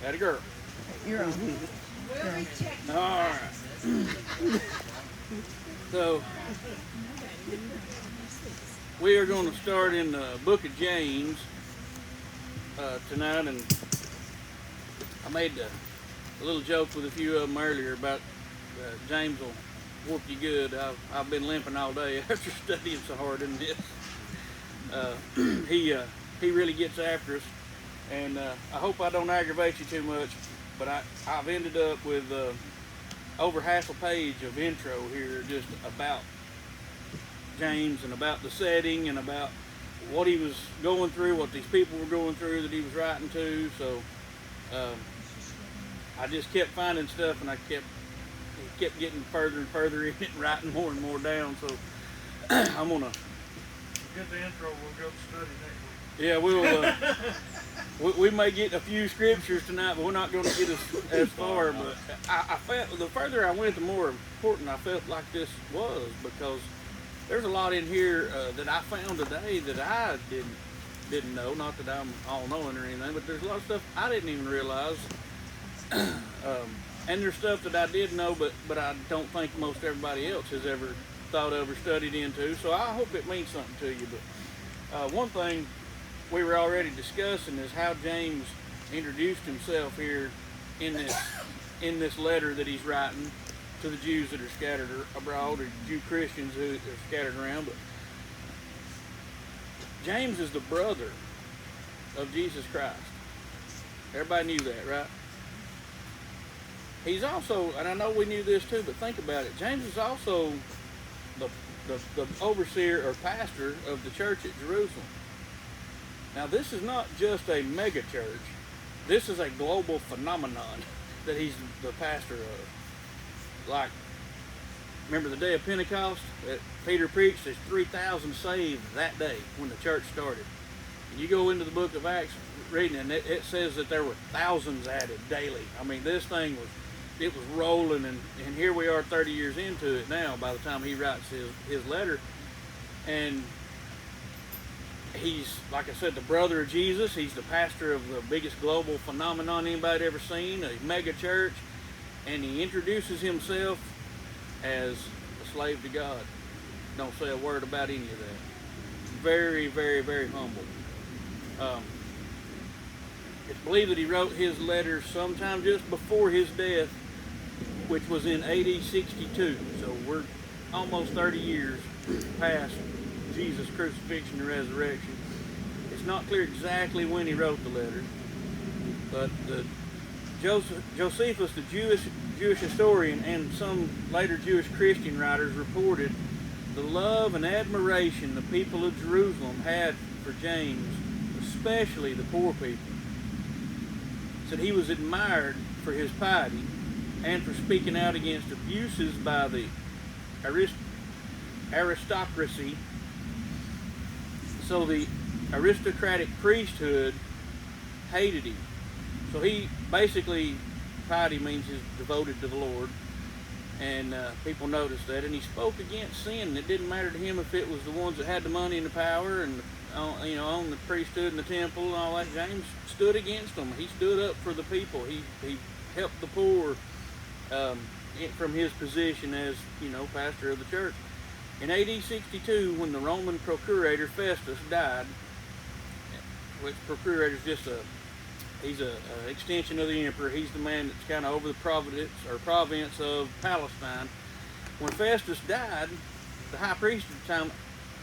That a girl. You're on. All right. So we are going to start in the book of James tonight, and I made a little joke with a few of them earlier about James will whoop you good. I've been limping all day after studying so hard in this. He really gets after us, and I hope I don't aggravate you too much, but I've ended up with over half a page of intro here just about James and about the setting and about what he was going through, what these people were going through that he was writing to. So I just kept finding stuff, and I kept getting further and further in it and writing more and more down. So I'm gonna get the intro. We'll go study next week. Yeah, we may get a few scriptures tonight, but we're not going to get as far. But I felt the further I went, the more important I felt like this was, because there's a lot in here that I found today that I didn't know. Not that I'm all knowing or anything, but there's a lot of stuff I didn't even realize. And there's stuff that I did know, but I don't think most everybody else has ever thought of or studied into. So I hope it means something to you. But one thing we were already discussing is how James introduced himself here in this letter that he's writing to the Jews that are scattered abroad, or Jew Christians who are scattered around. But James is the brother of Jesus Christ. Everybody knew that, right? He's also, and I know we knew this too, but think about it, James is also the overseer or pastor of the church at Jerusalem. Now, this is not just a mega church. This is a global phenomenon that he's the pastor of. Like, remember the day of Pentecost that Peter preached? There's 3,000 saved that day when the church started. And you go into the book of Acts reading, and it says that there were thousands added daily. I mean, this thing was rolling, and here we are 30 years into it now by the time he writes his letter. And he's, like I said, the brother of Jesus. He's the pastor of the biggest global phenomenon anybody ever seen, a mega church, and he introduces himself as a slave to God. Don't say a word about any of that. Very, very, very humble. It's believed that he wrote his letter sometime just before his death, which was in AD 62. So we're almost 30 years past Jesus' crucifixion and resurrection. It's not clear exactly when he wrote the letter, but Josephus, the Jewish historian, and some later Jewish Christian writers reported the love and admiration the people of Jerusalem had for James, especially the poor people. Said he was admired for his piety and for speaking out against abuses by the aristocracy. So the aristocratic priesthood hated him. So he basically, piety means he's devoted to the Lord, and people noticed that. And he spoke against sin. It didn't matter to him if it was the ones that had the money and the power and on the priesthood and the temple and all that. James stood against them. He stood up for the people. He helped the poor from his position as pastor of the church. In AD 62, when the Roman procurator Festus died, which procurator is just he's an extension of the emperor. He's the man that's kind of over the province of Palestine. When Festus died, the high priest at the time,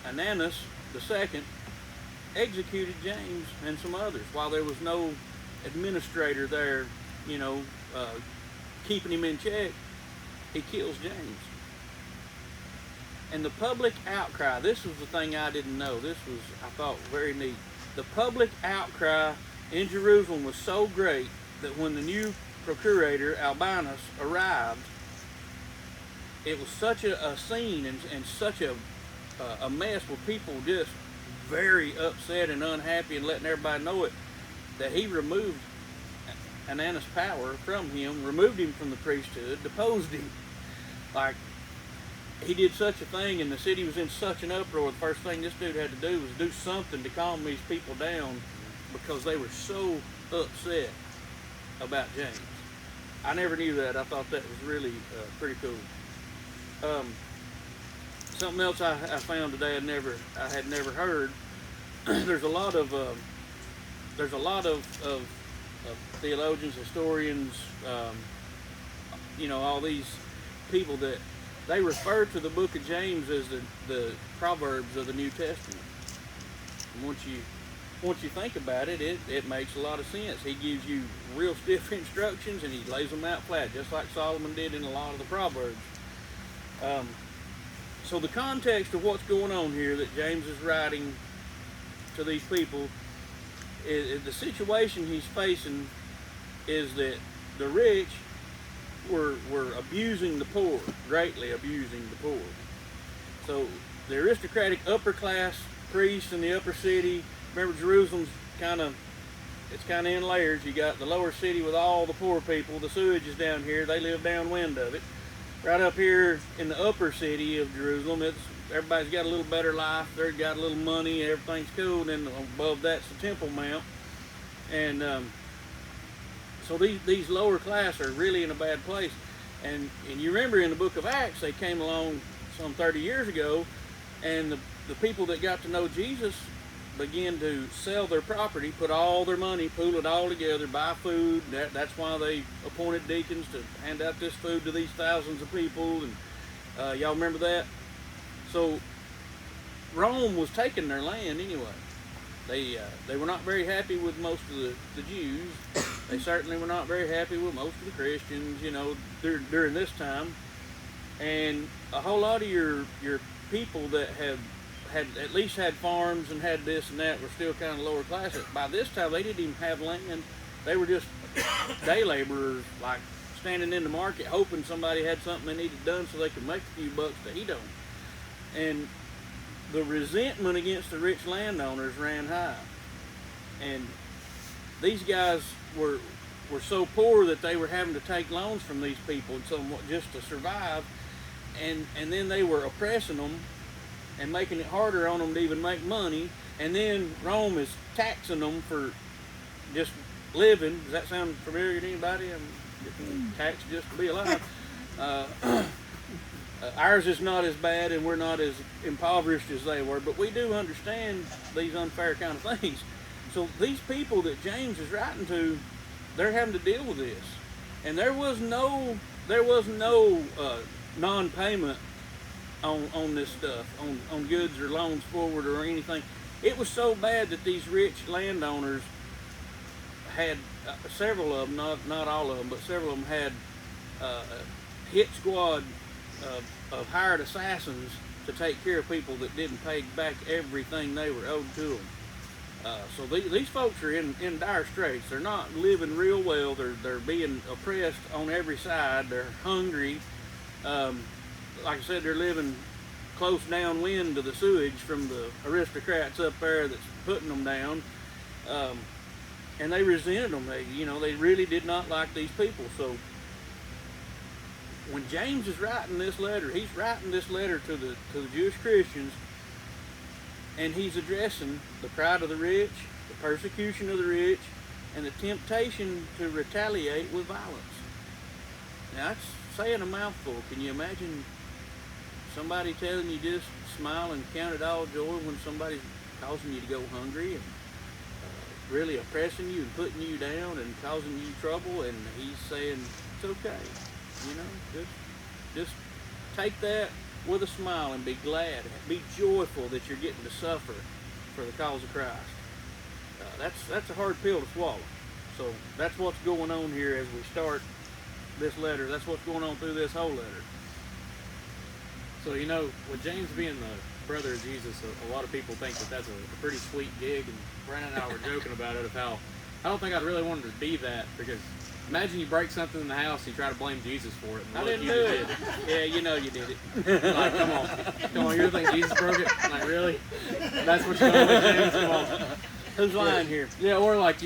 Ananus II, executed James and some others while there was no administrator there, keeping him in check. He kills James. And the public outcry, this was the thing I didn't know. This was, I thought, very neat. The public outcry in Jerusalem was so great that when the new procurator, Albinus, arrived, it was such a scene and such a mess with people just very upset and unhappy and letting everybody know it, that he removed Ananus' power from him, removed him from the priesthood, deposed him. Like, he did such a thing, and the city was in such an uproar. The first thing this dude had to do was do something to calm these people down because they were so upset. about James. I never knew that. I thought that was really pretty cool. Something else I found today I had never heard. There's a lot of theologians, historians, all these people that they refer to the book of James as the Proverbs of the New Testament. And once you think about it, it makes a lot of sense. He gives you real stiff instructions and he lays them out flat, just like Solomon did in a lot of the Proverbs. So the context of what's going on here that James is writing to these people, the situation he's facing is that the rich were abusing the poor, greatly abusing the poor. So the aristocratic upper class priests in the upper city, remember Jerusalem's kind of in layers. You got the lower city with all the poor people, the sewage is down here, they live downwind of it. Right up here in the upper city of Jerusalem, everybody's got a little better life, they've got a little money, everything's cool. Then above that's the Temple Mount. And so these lower class are really in a bad place. And you remember in the book of Acts, they came along some 30 years ago, and the people that got to know Jesus began to sell their property, put all their money, pool it all together, buy food. That's why they appointed deacons to hand out this food to these thousands of people. And y'all remember that? So Rome was taking their land anyway. They were not very happy with most of the Jews. They certainly were not very happy with most of the Christians, during this time. And a whole lot of your people that had at least had farms and had this and that were still kind of lower class. By this time, they didn't even have land. They were just day laborers, like standing in the market hoping somebody had something they needed done so they could make a few bucks to eat on. And the resentment against the rich landowners ran high. And these guys were so poor that they were having to take loans from these people somewhat just to survive. And then they were oppressing them and making it harder on them to even make money. And then Rome is taxing them for just living. Does that sound familiar to anybody? Taxed just to be alive. Ours is not as bad and we're not as impoverished as they were, but we do understand these unfair kind of things. So these people that James is writing to, they're having to deal with this. And there was no non-payment on this stuff, on goods or loans forward or anything. It was so bad that these rich landowners had, several of them, not all of them, but several of them had hit squad of hired assassins to take care of people that didn't pay back everything they were owed to them. So these folks are in dire straits. They're not living real well. They're being oppressed on every side. They're hungry. Like I said, they're living close downwind to the sewage from the aristocrats up there that's putting them down. And they resented them. They really did not like these people. So when James is writing this letter, he's writing this letter to the Jewish Christians, and he's addressing the pride of the rich, the persecution of the rich, and the temptation to retaliate with violence. Now, that's saying a mouthful. Can you imagine somebody telling you just smile and count it all joy when somebody's causing you to go hungry and really oppressing you and putting you down and causing you trouble, and he's saying it's okay. Just take that with a smile and be glad, be joyful that you're getting to suffer for the cause of Christ. That's a hard pill to swallow. So that's what's going on here as we start this letter. That's what's going on through this whole letter. So with James being the brother of Jesus, a lot of people think that that's a pretty sweet gig, and Brandon and I were joking about it of how I don't think I'd really want it to be that, because imagine you break something in the house and you try to blame Jesus for it. I didn't do it. Yeah, you did it. Like, come on, you think Jesus broke it? Like, really? That's what you're going with, James? Come on. Who's lying here? Yeah, or like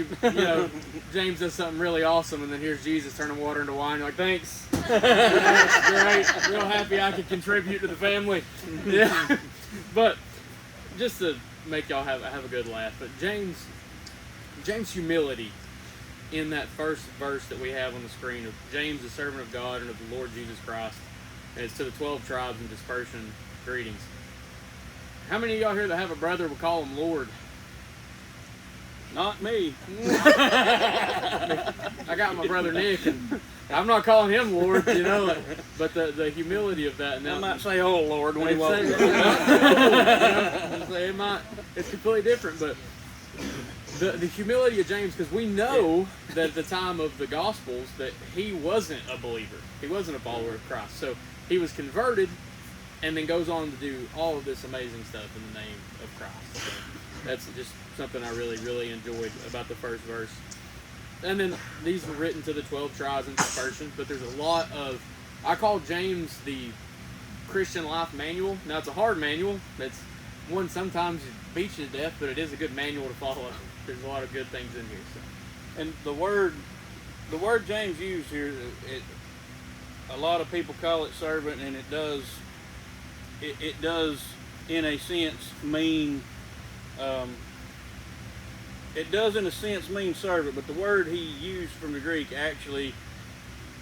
James does something really awesome, and then here's Jesus turning water into wine. You're like, thanks. That's great. Real happy I could contribute to the family. Yeah. But just to make y'all have a good laugh, but James' humility in that first verse that we have on the screen of James, the servant of God and of the Lord Jesus Christ, and it's to the 12 tribes in dispersion, greetings. How many of y'all here that have a brother would call him Lord? Not me. I got my brother Nick, and I'm not calling him Lord, you know, but the humility of that. And I might say, "Oh Lord," when he walks. It's completely different, but the humility of James, because we know that at the time of the Gospels that he wasn't a believer, he wasn't a follower of Christ, so he was converted, and then goes on to do all of this amazing stuff in the name of Christ. So that's just something I really, really enjoyed about the first verse. And then these were written to the 12 tribes in dispersion, but there's a lot of, I call James the Christian life manual. Now it's a hard manual. It's one sometimes beats you to death, but it is a good manual to follow. There's a lot of good things in here. So. And the word James used here, a lot of people call it servant, and it does in a sense mean, it does in a sense mean servant, but the word he used from the Greek actually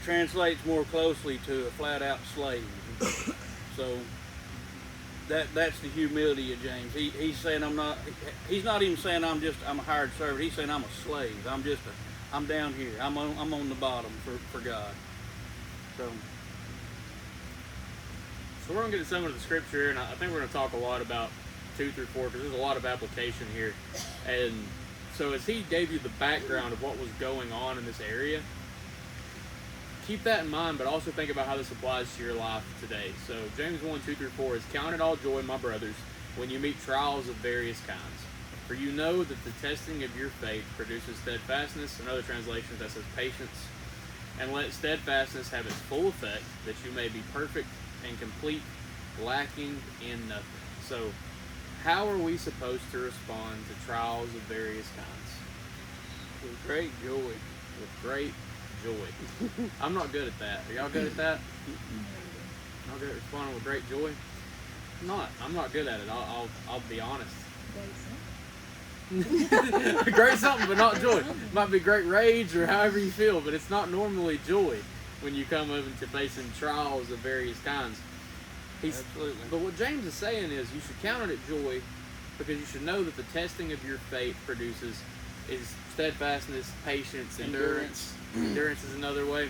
translates more closely to a flat out slave. So that's the humility of James. He's saying he's not even saying I'm a hired servant. He's saying I'm a slave. I'm down here. I'm on the bottom for God. So we're going to get to some of the scripture here, and I think we're going to talk a lot about 2 through 4, because there's a lot of application here. And so as he gave you the background of what was going on in this area, keep that in mind, but also think about how this applies to your life today. So James 1, 2 through 4 is, "Count it all joy, my brothers, when you meet trials of various kinds. For you know that the testing of your faith produces steadfastness." In other translations, that says patience. "And let steadfastness have its full effect, that you may be perfect and complete, lacking in nothing." So how are we supposed to respond to trials of various kinds? With great joy. With great joy. I'm not good at that. Are y'all good at that? Not good at responding with great joy? I'm not good at it. I'll be honest. Great something, but not joy. Might be great rage or however you feel, but it's not normally joy when you come into facing trials of various kinds. Absolutely. But what James is saying is you should count it joy, because you should know that the testing of your faith produces is steadfastness, patience, endurance. Endurance is another way,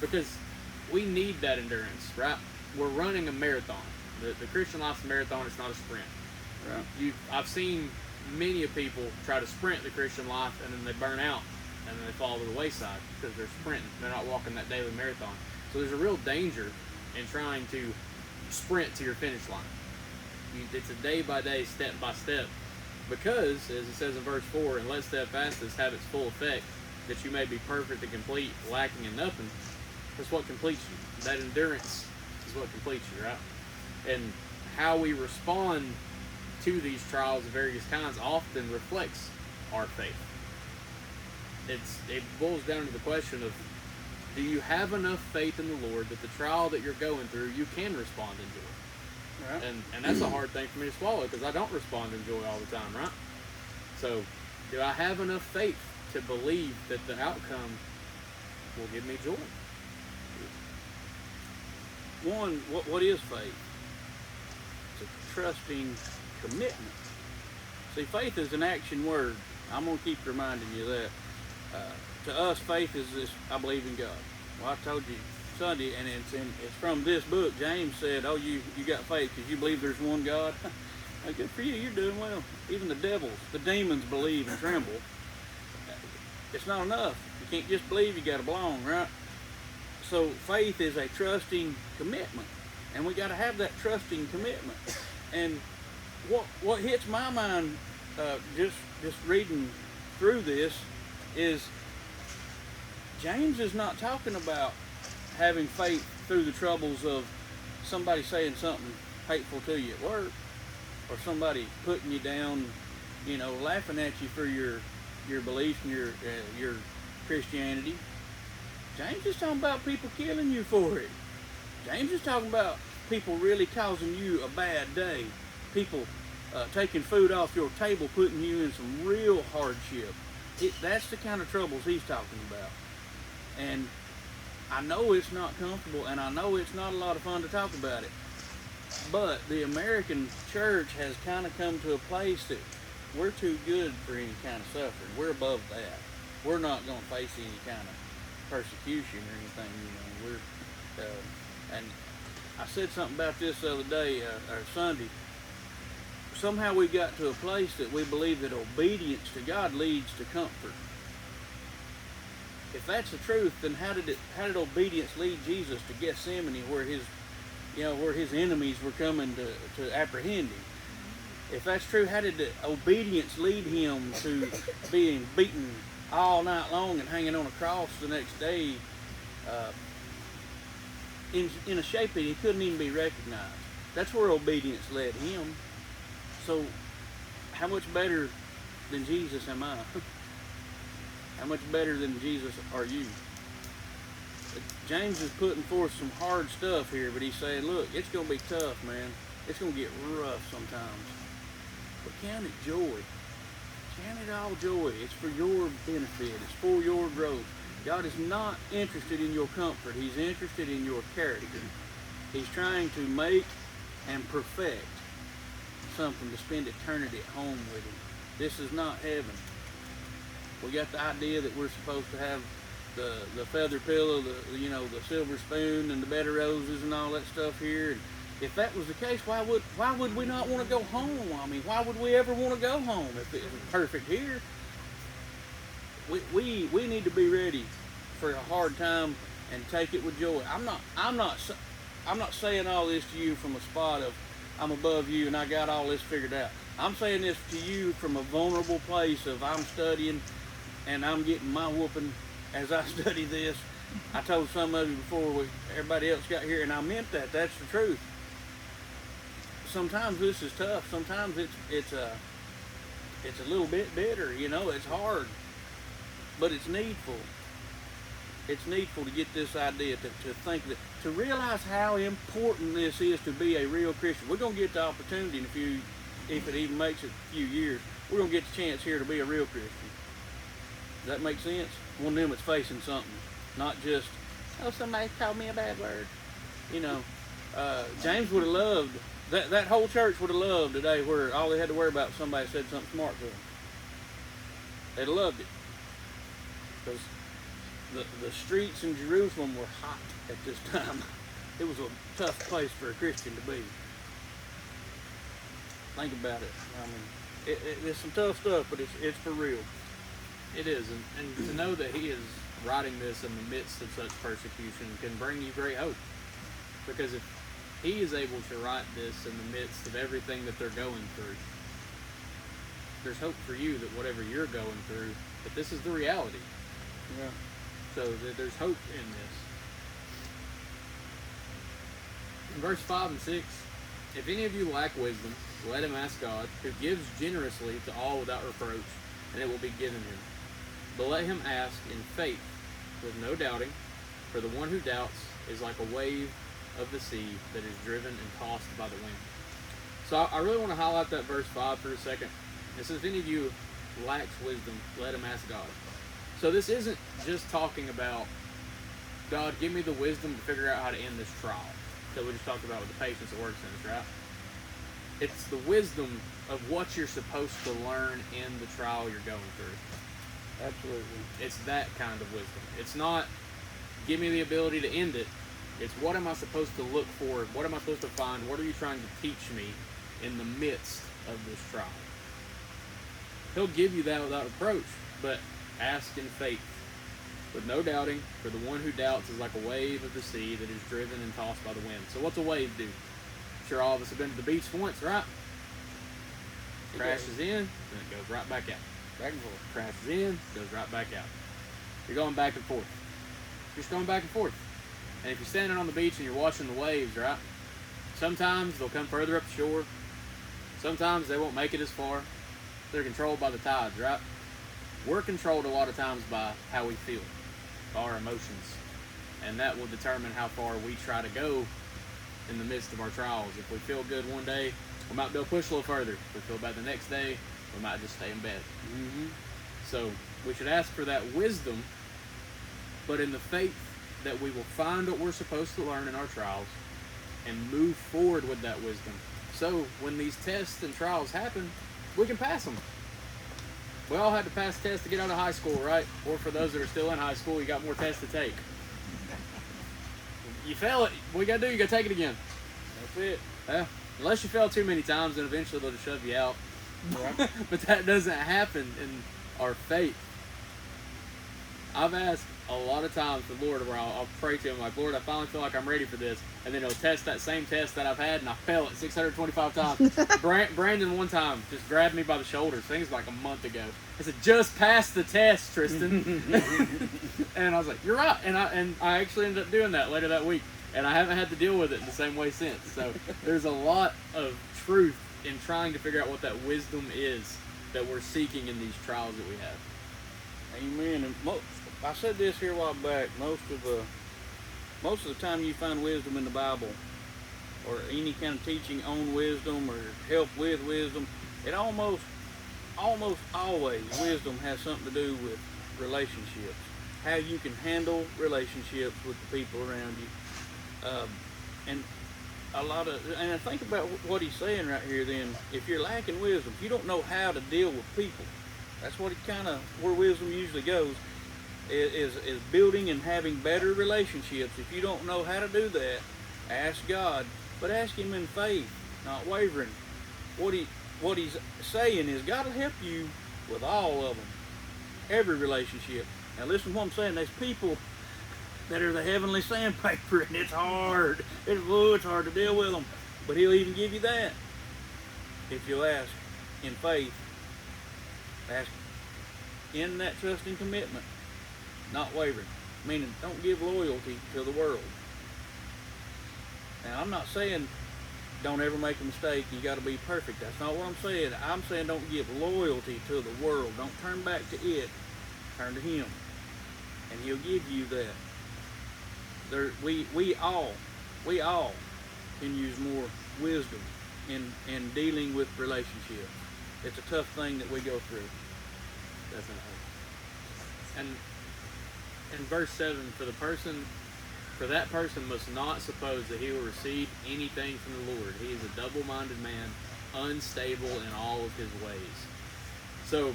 because we need that endurance, right? We're running a marathon. The Christian life's a marathon. It's not a sprint. Right. I've seen many of people try to sprint the Christian life, and then they burn out, and then they fall to the wayside because they're sprinting. They're not walking that daily marathon. So there's a real danger in trying to sprint to your finish line. It's a day-by-day, step-by-step, because, as it says in verse 4, "And let steadfastness have its full effect, that you may be perfect and complete, lacking in nothing." That's what completes you. That endurance is what completes you, right? And how we respond to these trials of various kinds often reflects our faith. It boils down to the question of, do you have enough faith in the Lord that the trial that you're going through, you can respond in joy? Right. And that's a hard thing for me to swallow, because I don't respond in joy all the time, right? So, do I have enough faith to believe that the outcome will give me joy? One, what is faith? It's a trusting commitment. See, faith is an action word. I'm going to keep reminding you that. To us, faith is this: I believe in God. Well, I told you Sunday, and it's from this book. James said, "Oh, you got faith because you believe there's one God." Well, good for you. You're doing well. Even the devils, the demons believe and tremble. It's not enough. You can't just believe. You got to belong, right? So faith is a trusting commitment, and we got to have that trusting commitment. And what hits my mind just reading through this is James is not talking about having faith through the troubles of somebody saying something hateful to you at work, or somebody putting you down, laughing at you for your beliefs and your Christianity. James is talking about people killing you for it. James is talking about people really causing you a bad day. People taking food off your table, putting you in some real hardship. That's the kind of troubles he's talking about. And I know it's not comfortable, and I know it's not a lot of fun to talk about it. But the American church has kind of come to a place that we're too good for any kind of suffering. We're above that. We're not going to face any kind of persecution or anything. And I said something about this the other day, or Sunday. Somehow we got to a place that we believe that obedience to God leads to comfort. If that's the truth, then how did obedience lead Jesus to Gethsemane, where his enemies were coming to apprehend him? If that's true, how did the obedience lead him to being beaten all night long and hanging on a cross the next day in a shape that he couldn't even be recognized? That's where obedience led him. So how much better than Jesus am I? How much better than Jesus are you? James is putting forth some hard stuff here, but he's saying, look, it's going to be tough, man. It's going to get rough sometimes. But count it joy. Count it all joy. It's for your benefit. It's for your growth. God is not interested in your comfort. He's interested in your character. He's trying to make and perfect something to spend eternity at home with him. This is not heaven. We got the idea that we're supposed to have the feather pillow, the silver spoon, and the bed of roses, and all that stuff here. And if that was the case, why would we not want to go home? I mean, why would we ever want to go home if it was perfect here? We need to be ready for a hard time and take it with joy. I'm not saying all this to you from a spot of I'm above you and I got all this figured out. I'm saying this to you from a vulnerable place of I'm studying and I'm getting my whooping as I study this. I told some of you before everybody else got here, and I meant that. That's the truth. Sometimes this is tough. Sometimes it's a little bit bitter. It's hard, but it's needful. It's needful to get this idea, to think that, to realize how important this is to be a real Christian. We're going to get the opportunity if it even makes it a few years, we're going to get the chance here to be a real Christian. Does that make sense? One of them that's facing something, not just, oh, somebody called me a bad word. James would have loved, that whole church would have loved today where all they had to worry about was somebody said something smart to them. They'd have loved it. Because the streets in Jerusalem were hot at this time. It was a tough place for a Christian to be. Think about it. I mean, it's some tough stuff, but it's for real. It is, and to know that he is writing this in the midst of such persecution can bring you great hope. Because if he is able to write this in the midst of everything that they're going through, there's hope for you that whatever you're going through, that this is the reality. Yeah. So that there's hope in this. In verse 5 and 6, if any of you lack wisdom, let him ask God, who gives generously to all without reproach, and it will be given him. But let him ask in faith, with no doubting, for the one who doubts is like a wave of the sea that is driven and tossed by the wind. So I really want to highlight that verse 5 for a second. It says, if any of you lacks wisdom, let him ask God. So this isn't just talking about, God, give me the wisdom to figure out how to end this trial that we just talked about with the patience that works in us, right? It's the wisdom of what you're supposed to learn in the trial you're going through. Absolutely. It's that kind of wisdom. It's not, give me the ability to end it. It's what am I supposed to look for? What am I supposed to find? What are you trying to teach me in the midst of this trial? He'll give you that without reproach, but ask in faith, with no doubting, for the one who doubts is like a wave of the sea that is driven and tossed by the wind. So what's a wave do? I'm sure all of us have been to the beach once, right? Crashes in, and it goes right back out. Back and forth. Crashes in, goes right back out. You're going back and forth. You're just going back and forth. And if you're standing on the beach and you're watching the waves, right? Sometimes they'll come further up the shore. Sometimes they won't make it as far. They're controlled by the tides, right? We're controlled a lot of times by how we feel, by our emotions. And that will determine how far we try to go in the midst of our trials. If we feel good one day, we might be able to push a little further. If we feel bad the next day, we might just stay in bed. Mm-hmm. So We should ask for that wisdom, but in the faith that we will find what we're supposed to learn in our trials and move forward with that wisdom. So when these tests and trials happen, we can pass them. We all had to pass tests to get out of high school, right? Or for those that are still in high school, you got more tests to take. You fail it, what you gotta do, you gotta take it again. That's it. Yeah. Unless you fail too many times, then eventually they'll just shove you out. Right. But that doesn't happen in our faith. I've asked a lot of times the Lord where I'll pray to him like, Lord, I finally feel like I'm ready for this. And then he'll test that same test that I've had, and I fail it 625 times. Brandon one time just grabbed me by the shoulders. I think it was like a month ago. I said, just pass the test, Tristan. And I was like, you're right. And I actually ended up doing that later that week. And I haven't had to deal with it in the same way since. So there's a lot of truth in trying to figure out what that wisdom is that we're seeking in these trials that we have. Amen. And I said this here a while back. Most of the time you find wisdom in the Bible, or any kind of teaching on wisdom or help with wisdom, it almost always wisdom has something to do with relationships. How you can handle relationships with the people around you. And think about what he's saying right here. Then, if you're lacking wisdom, if you don't know how to deal with people, that's what where wisdom usually goes, is building and having better relationships. If you don't know how to do that, ask God, but ask Him in faith, not wavering. What he's saying is God will help you with all of them, every relationship. Now listen to what I'm saying. There's people that are the heavenly sandpaper, and it's hard. It's hard to deal with them. But He'll even give you that if you'll ask in faith. Ask in that trust and commitment, not wavering. Meaning, don't give loyalty to the world. Now, I'm not saying don't ever make a mistake. You got to be perfect. That's not what I'm saying. I'm saying don't give loyalty to the world. Don't turn back to it. Turn to Him, and He'll give you that. We all can use more wisdom in dealing with relationships. It's a tough thing that we go through. Definitely. And in verse 7, for that person must not suppose that he will receive anything from the Lord. He is a double-minded man, unstable in all of his ways. So,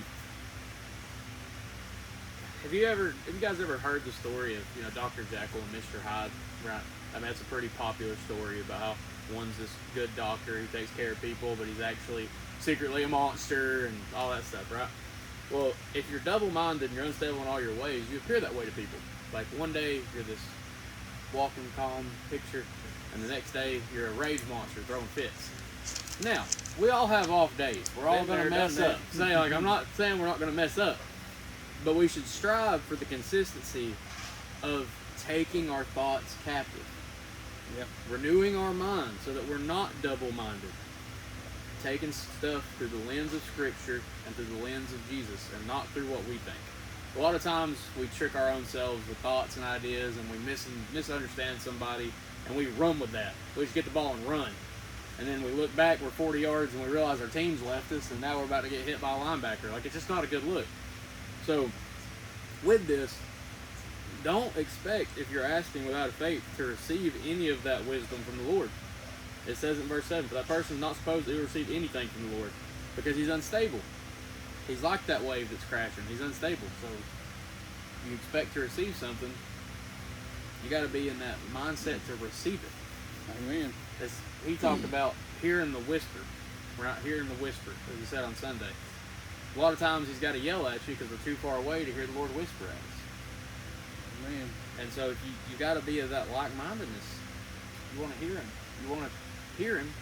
have you guys ever heard the story of Dr. Jekyll and Mr. Hyde? Right. I mean, that's a pretty popular story about how one's this good doctor who takes care of people, but he's actually secretly a monster and all that stuff, right? Well, if you're double-minded and you're unstable in all your ways, you appear that way to people. Like one day you're this walking calm picture, and the next day you're a rage monster throwing fits. Now, we all have off days. We're all going to mess up. I'm not saying we're not going to mess up, but we should strive for the consistency of taking our thoughts captive. Yep. Renewing our mind so that we're not double-minded. Taking stuff through the lens of Scripture and through the lens of Jesus, and not through what we think. A lot of times we trick our own selves with thoughts and ideas, and we misunderstand somebody, and we run with that. We just get the ball and run. And then we look back, we're 40 yards, and we realize our team's left us, and now we're about to get hit by a linebacker. Like, it's just not a good look. So, with this, don't expect, if you're asking without faith, to receive any of that wisdom from the Lord. It says in verse 7, for that person is not supposed to receive anything from the Lord, because he's unstable. He's like that wave that's crashing. He's unstable. So you expect to receive something, you got to be in that mindset to receive it. Amen. As he talked about hearing the whisper. We're not hearing the whisper, as he said on Sunday. A lot of times he's got to yell at you because we're too far away to hear the Lord whisper at us. Amen. And so if you got to be of that like-mindedness. You want to hear him. You want to hear him,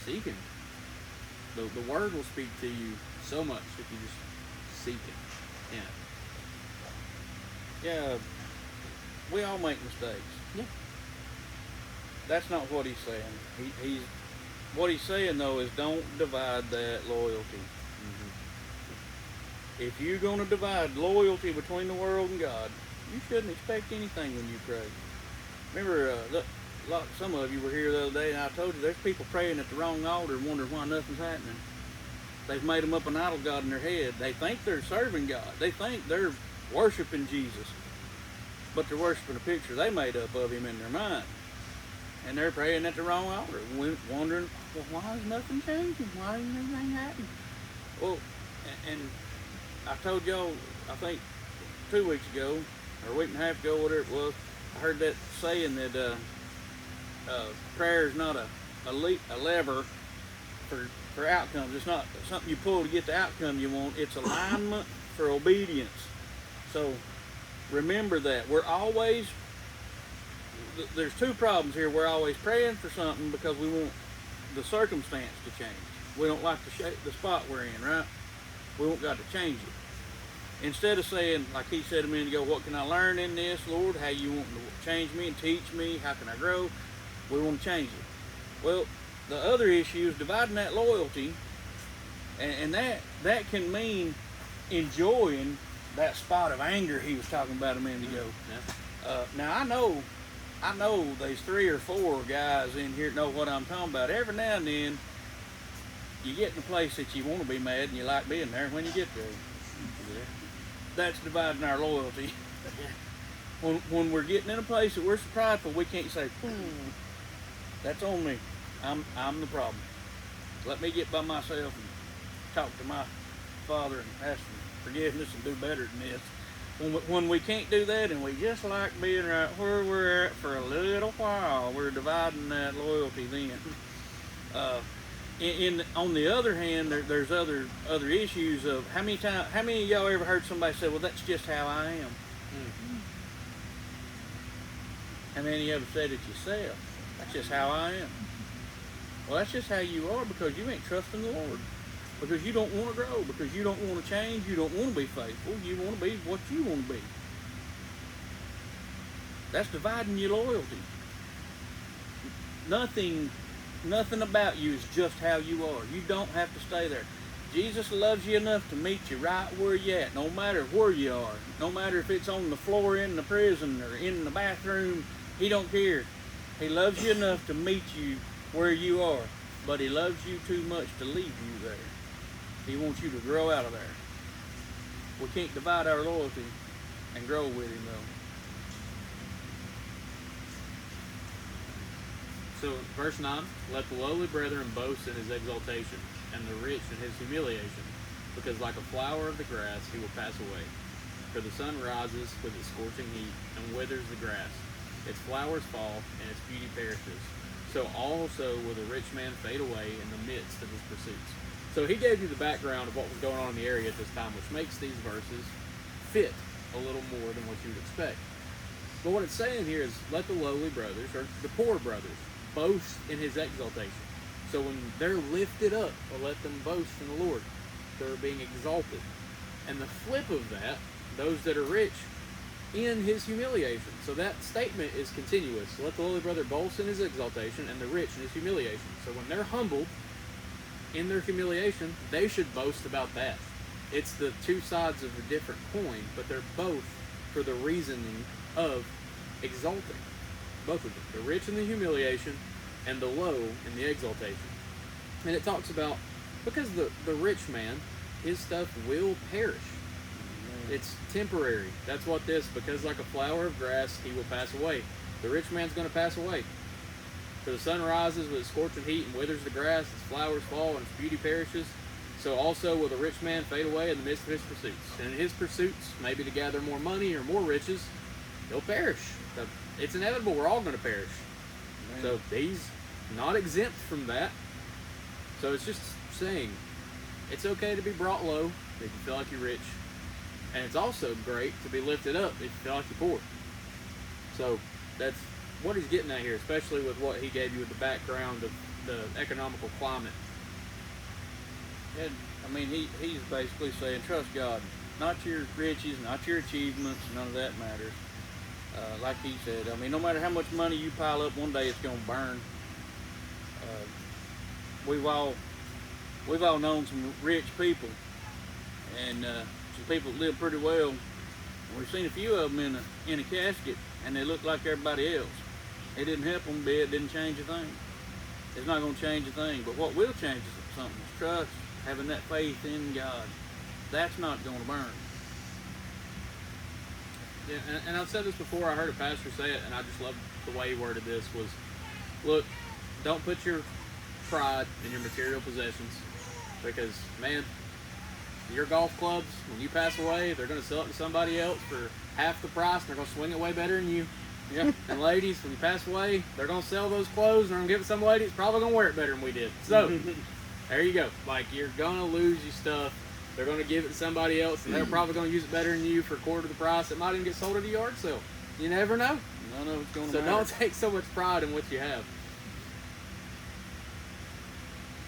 seek him. The word will speak to you so much if you just seek him. Yeah, we all make mistakes. Yeah. That's not what he's saying. What he's saying though is don't divide that loyalty. Mm-hmm. If you're going to divide loyalty between the world and God, you shouldn't expect anything when you pray. Remember, some of you were here the other day, and I told you there's people praying at the wrong altar and wondering why nothing's happening. They've made them up an idol god in their head. They think they're serving God. They think they're worshiping Jesus, but they're worshiping a picture they made up of him in their mind. And they're praying at the wrong altar, wondering, well, why is nothing changing? Why isn't anything happening? Well, and I told y'all, I think 2 weeks ago, or a week and a half ago, whatever it was, I heard that saying that prayer is not a lever for outcomes. It's not something you pull to get the outcome you want. It's alignment for obedience. So remember that. There's two problems here. We're always praying for something because we want the circumstance to change. We don't like the spot we're in, right? We want God to change it. Instead of saying, like he said a minute ago, what can I learn in this, Lord? How you want to change me and teach me? How can I grow? We want to change it. Well, the other issue is dividing that loyalty, and that can mean enjoying that spot of anger he was talking about a minute ago. Yeah. Now I know there's 3 or 4 guys in here that know what I'm talking about. Every now and then, you get in a place that you want to be mad and you like being there when you get there. Yeah. That's dividing our loyalty. When we're getting in a place that we're so prideful, we can't say, that's on me. I'm the problem. Let me get by myself and talk to my Father and ask for forgiveness and do better than this. When we can't do that and we just like being right where we're at for a little while, we're dividing that loyalty then. On the other hand, there's other issues of how many of y'all ever heard somebody say, well, that's just how I am? Mm-hmm. How many of you ever said it yourself? That's just how I am. Well, that's just how you are because you ain't trusting the Lord. Because you don't want to grow. Because you don't want to change. You don't want to be faithful. You want to be what you want to be. That's dividing your loyalty. Nothing about you is just how you are. You don't have to stay there. Jesus loves you enough to meet you right where you at, no matter where you are. No matter if it's on the floor in the prison or in the bathroom. He don't care. He loves you enough to meet you where you are. But he loves you too much to leave you there. He wants you to grow out of there. We can't divide our loyalty and grow with him, though. So, verse 9, let the lowly brethren boast in his exaltation, and the rich in his humiliation, because like a flower of the grass he will pass away. For the sun rises with its scorching heat, and withers the grass. Its flowers fall, and its beauty perishes. So also will the rich man fade away in the midst of his pursuits. So he gave you the background of what was going on in the area at this time, which makes these verses fit a little more than what you would expect. But what it's saying here is, let the lowly brothers, or the poor brothers, boast in his exaltation. So when they're lifted up, well, let them boast in the Lord. They're being exalted. And the flip of that, those that are rich, in his humiliation. So that statement is continuous. Let the lowly brother boast in his exaltation, and the rich in his humiliation. So when they're humbled in their humiliation, they should boast about that. It's the two sides of a different coin, but they're both for the reasoning of exalting. Both of them. The rich in the humiliation and the low in the exaltation. And it talks about, because the rich man, his stuff will perish. It's temporary. That's what because like a flower of grass, he will pass away. The rich man's going to pass away. For the sun rises with its scorching heat and withers the grass, its flowers fall, and its beauty perishes. So also will the rich man fade away in the midst of his pursuits. And in his pursuits, maybe to gather more money or more riches, he'll perish. So it's inevitable. We're all going to perish. Amen. So he's not exempt from that. So it's just saying, it's okay to be brought low if you feel like you're rich. And it's also great to be lifted up if you feel like you're poor. So that's what he's getting at here, especially with what he gave you with the background of the economical climate. And, I mean, he's basically saying, trust God. Not your riches, not your achievements, none of that matters. Like he said, I mean, no matter how much money you pile up, one day it's going to burn. We've all known some rich people, and some people that live pretty well. We've seen a few of them in a casket, and they look like everybody else. It didn't help them a bit, it didn't change a thing. It's not going to change a thing. But what will change is something is trust having that faith in God, that's not going to burn. Yeah, and I've said this before. I heard a pastor say it, and I just love the way he worded this. Was, look, don't put your pride in your material possessions, because man, your golf clubs, when you pass away, they're going to sell it to somebody else for half the price, and they're going to swing it way better than you. Yeah. And ladies, when you pass away, they're going to sell those clothes, and they're going to give it to some lady that's probably going to wear it better than we did. So, there you go. Like, you're going to lose your stuff. They're going to give it to somebody else, and they're probably going to use it better than you for a quarter of the price. It might even get sold at a yard sale. You never know. None of it's going to So matter. don't take so much pride in what you have.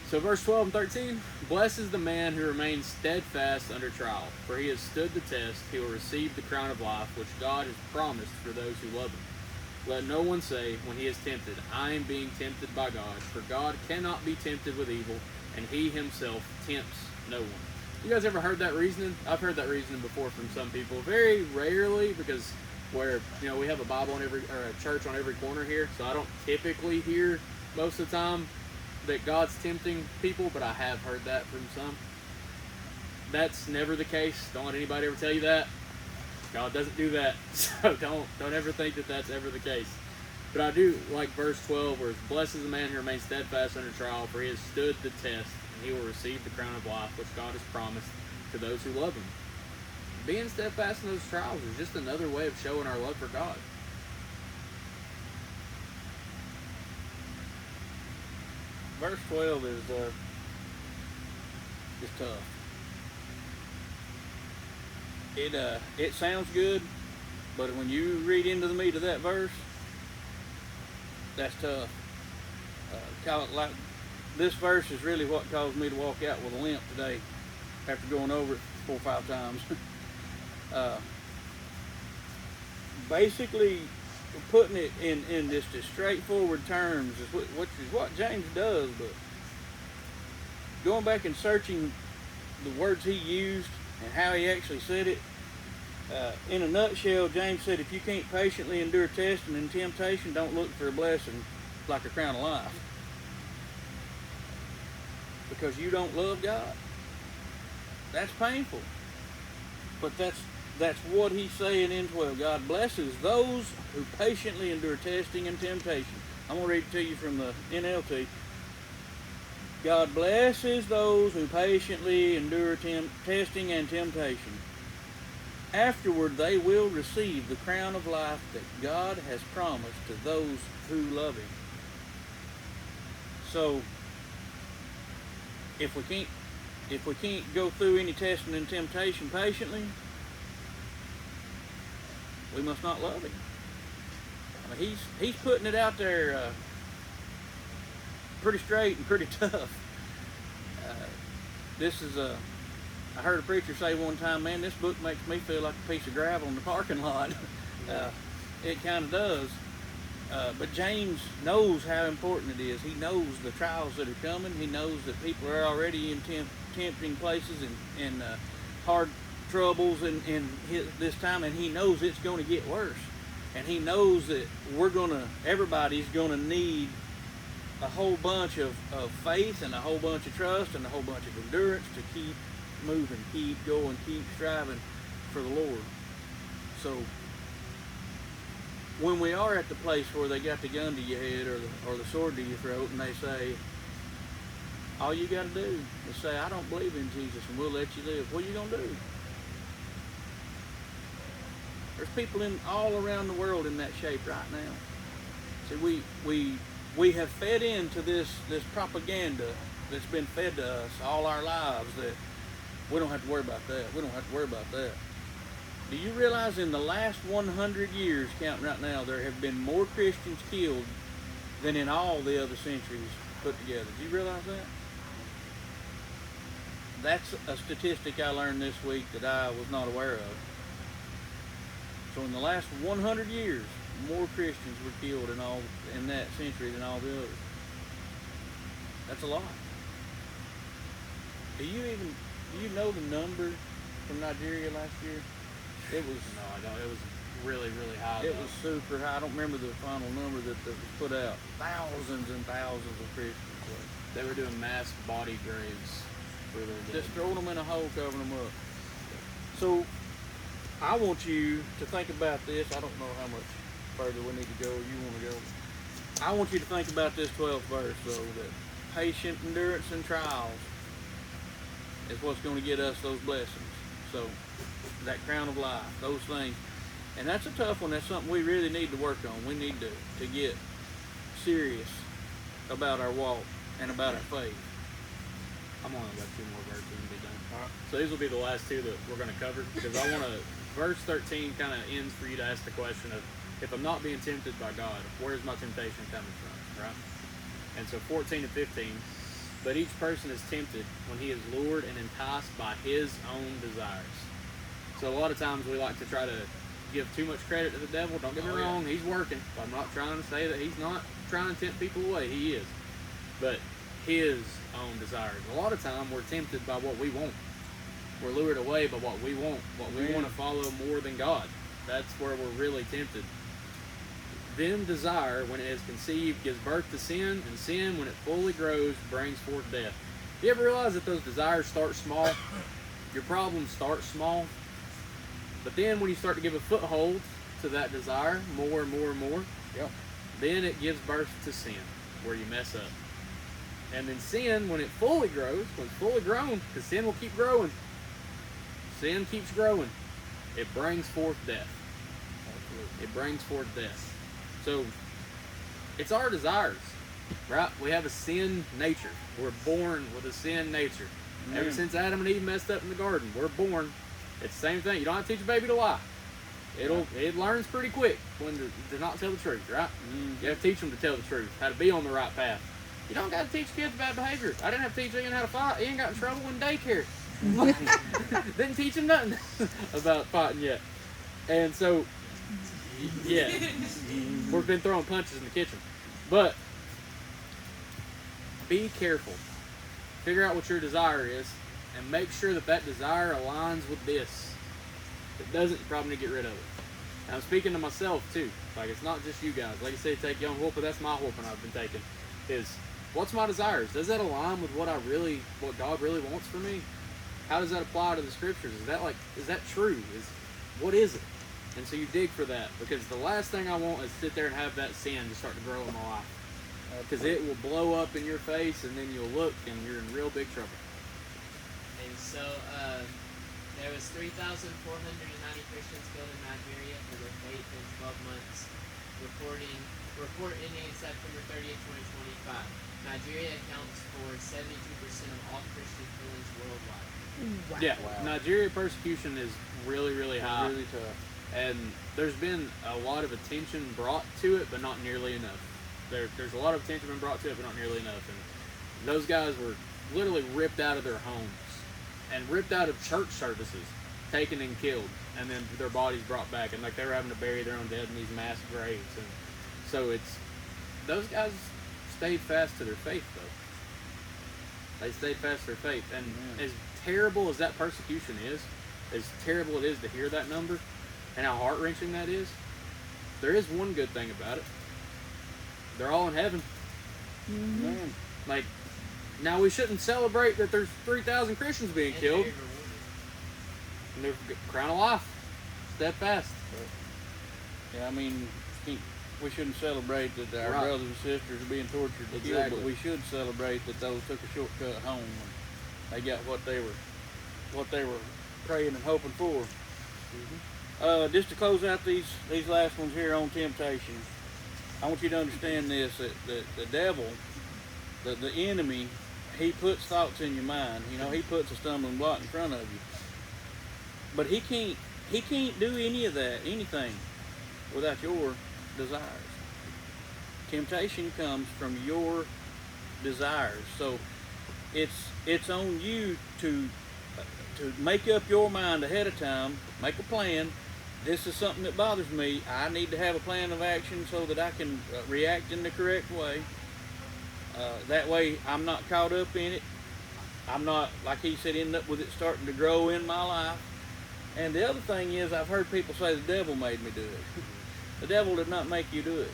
So verse 12 and 13, blessed is the man who remains steadfast under trial, for he has stood the test. He will receive the crown of life, which God has promised for those who love him. Let no one say when he is tempted, I am being tempted by God, for God cannot be tempted with evil, and he himself tempts no one. You guys ever heard that reasoning? I've heard that reasoning before from some people. Very rarely, because we have a Bible on every, or a church on every corner here, so I don't typically hear most of the time that God's tempting people, but I have heard that from some. That's never the case. Don't let anybody ever tell you that. God doesn't do that, so don't ever think that that's ever the case. But I do like verse 12, where it's, blessed is the man who remains steadfast under trial, for he has stood the test, and he will receive the crown of life, which God has promised to those who love him. Being steadfast in those trials is just another way of showing our love for God. Verse 12 is tough. It sounds good, but when you read into the meat of that verse, that's tough. Like this verse is really what caused me to walk out with a limp today, after going over it 4 or 5 times. Basically, putting it in just as straightforward terms is what James does, but going back and searching the words he used and how he actually said it, in a nutshell, James said, if you can't patiently endure testing and temptation, don't look for a blessing like a crown of life, because you don't love God. That's painful, but that's what he's saying in 12. God blesses those who patiently endure testing and temptation. I'm going to read it to you from the NLT. God blesses those who patiently endure testing and temptation. Afterward, they will receive the crown of life that God has promised to those who love him. So, if we can't go through any testing and temptation patiently, we must not love him. I mean, he's putting it out there pretty straight and pretty tough. This is I heard a preacher say one time, man, this book makes me feel like a piece of gravel in the parking lot. It kind of does. But James knows how important it is. He knows the trials that are coming. He knows that people are already in tempting places and hard troubles in this time, and he knows it's going to get worse. And he knows that everybody's going to need a whole bunch of faith and a whole bunch of trust and a whole bunch of endurance to keep moving, keep going, keep striving for the Lord. So when we are at the place where they got the gun to your head or the sword to your throat, and they say, all you got to do is say, I don't believe in Jesus, and we'll let you live. What are you going to do? There's people all around the world in that shape right now. See, we have fed into this propaganda that's been fed to us all our lives, that we don't have to worry about that. We don't have to worry about that. Do you realize in the last 100 years, counting right now, there have been more Christians killed than in all the other centuries put together? Do you realize that? That's a statistic I learned this week that I was not aware of. So in the last 100 years, more Christians were killed in that century than all the others. That's a lot. Do you know the number from Nigeria last year? It was No, I don't. It was really, really high. It was super high. I don't remember the final number that was put out. Thousands and thousands of Christians. They were doing mass body graves for their dead. Just throwing them in a hole, covering them up. So, I want you to think about this. I don't know how much further we need to go. You want to go? I want you to think about this 12th verse, though, that patient endurance and trials is what's going to get us those blessings. So, that crown of life, those things. And that's a tough one. That's something we really need to work on. We need to get serious about our walk and about our faith. I'm only got 2 more verses and be done. So these will be the last 2 that we're going to cover, because I want to, verse 13 kind of ends for you to ask the question of, if I'm not being tempted by God, where's my temptation coming from, right? And so 14 and 15, but each person is tempted when he is lured and enticed by his own desires. So a lot of times we like to try to give too much credit to the devil. Don't get me wrong, he's working. I'm not trying to say that he's not trying to tempt people away. He is. But his own desires. A lot of time we're tempted by what we want. We're lured away by what we want, what we want to follow more than God. That's where we're really tempted. Then desire, when it is conceived, gives birth to sin, and sin, when it fully grows, brings forth death. You ever realize that those desires start small? Your problems start small. But then when you start to give a foothold to that desire, more and more and more, then it gives birth to sin, where you mess up. And then sin, when it fully grows, when it's fully grown, because sin will keep growing, sin keeps growing, it brings forth death. It brings forth death. So, it's our desires, right? We have a sin nature. We're born with a sin nature. Ever since Adam and Eve messed up in the garden, we're born. It's the same thing. You don't have to teach a baby to lie. It learns pretty quick when to not tell the truth, right? You have to teach them to tell the truth, how to be on the right path. You don't got to teach kids bad behavior. I didn't have to teach Ian how to fight. Ian got in trouble in daycare. Didn't teach him nothing about fighting yet. And so, yeah, we've been throwing punches in the kitchen. But be careful. Figure out what your desire is and make sure that that desire aligns with this. If it doesn't, you probably need to get rid of it. And I'm speaking to myself too. Like, it's not just you guys. Like I say, take young whooping. That's my whooping I've been taking. Is what's my desires? Does that align with what God really wants for me? How does that apply to the scriptures? Is that true? What is it? And so you dig for that, because the last thing I want is sit there and have that sin just start to grow in my life. Because it will blow up in your face, and then you'll look, and you're in real big trouble. And so, there was 3,490 Christians killed in Nigeria for their faith in 12 months. Report ending September 30th, 2025. Nigeria accounts for 72% of all Christian killings worldwide. Wow. Yeah, Nigeria persecution is really, really high. Really tough. And there's been a lot of attention brought to it, but not nearly enough. There's a lot of attention been brought to it, but not nearly enough. And those guys were literally ripped out of their homes and ripped out of church services, taken and killed, and then their bodies brought back. And like they were having to bury their own dead in these mass graves. And so those guys stayed fast to their faith, though. They stayed fast to their faith. And as terrible as that persecution is, as terrible it is to hear that number, and how heart-wrenching that is, there is one good thing about it. They're all in heaven. Like, now we shouldn't celebrate that there's 3,000 Christians being killed. And they're crown of life. Steadfast. Yeah, I mean, we shouldn't celebrate that our Right. brothers and sisters are being tortured and killed, Exactly. but we should celebrate that those took a shortcut home and they got what they were praying and hoping for. Just to close out these last ones here on temptation, I want you to understand this, that the devil, the enemy, he puts thoughts in your mind. You know, he puts a stumbling block in front of you. But he can't do anything without your desires. Temptation comes from your desires. So it's on you to make up your mind ahead of time, make a plan. This is something that bothers me. I need to have a plan of action so that I can react in the correct way. That way I'm not caught up in it. I'm not, like he said, end up with it starting to grow in my life. And the other thing is, I've heard people say the devil made me do it. The devil did not make you do it.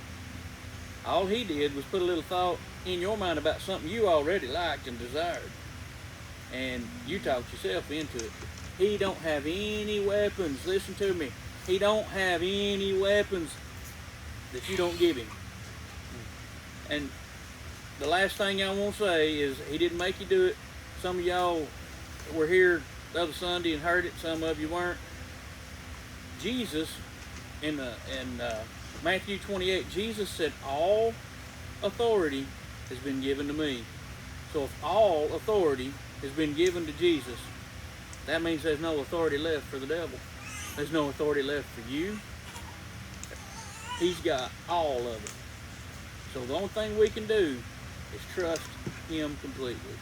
All he did was put a little thought in your mind about something you already liked and desired. And you talked yourself into it. He don't have any weapons. Listen to me. He don't have any weapons that you don't give him. And the last thing I want to say is he didn't make you do it. Some of y'all were here the other Sunday and heard it. Some of you weren't. Jesus, in Matthew 28, Jesus said, all authority has been given to me. So if all authority has been given to Jesus, that means there's no authority left for the devil. There's no authority left for you. He's got all of it. So the only thing we can do is trust him completely.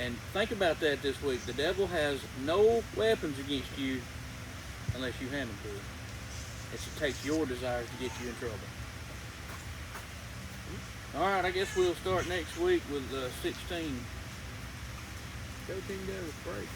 And think about that this week. The devil has no weapons against you unless you hand them to him. It takes your desires to get you in trouble. All right, I guess we'll start next week with 16. Go team, go. Pray.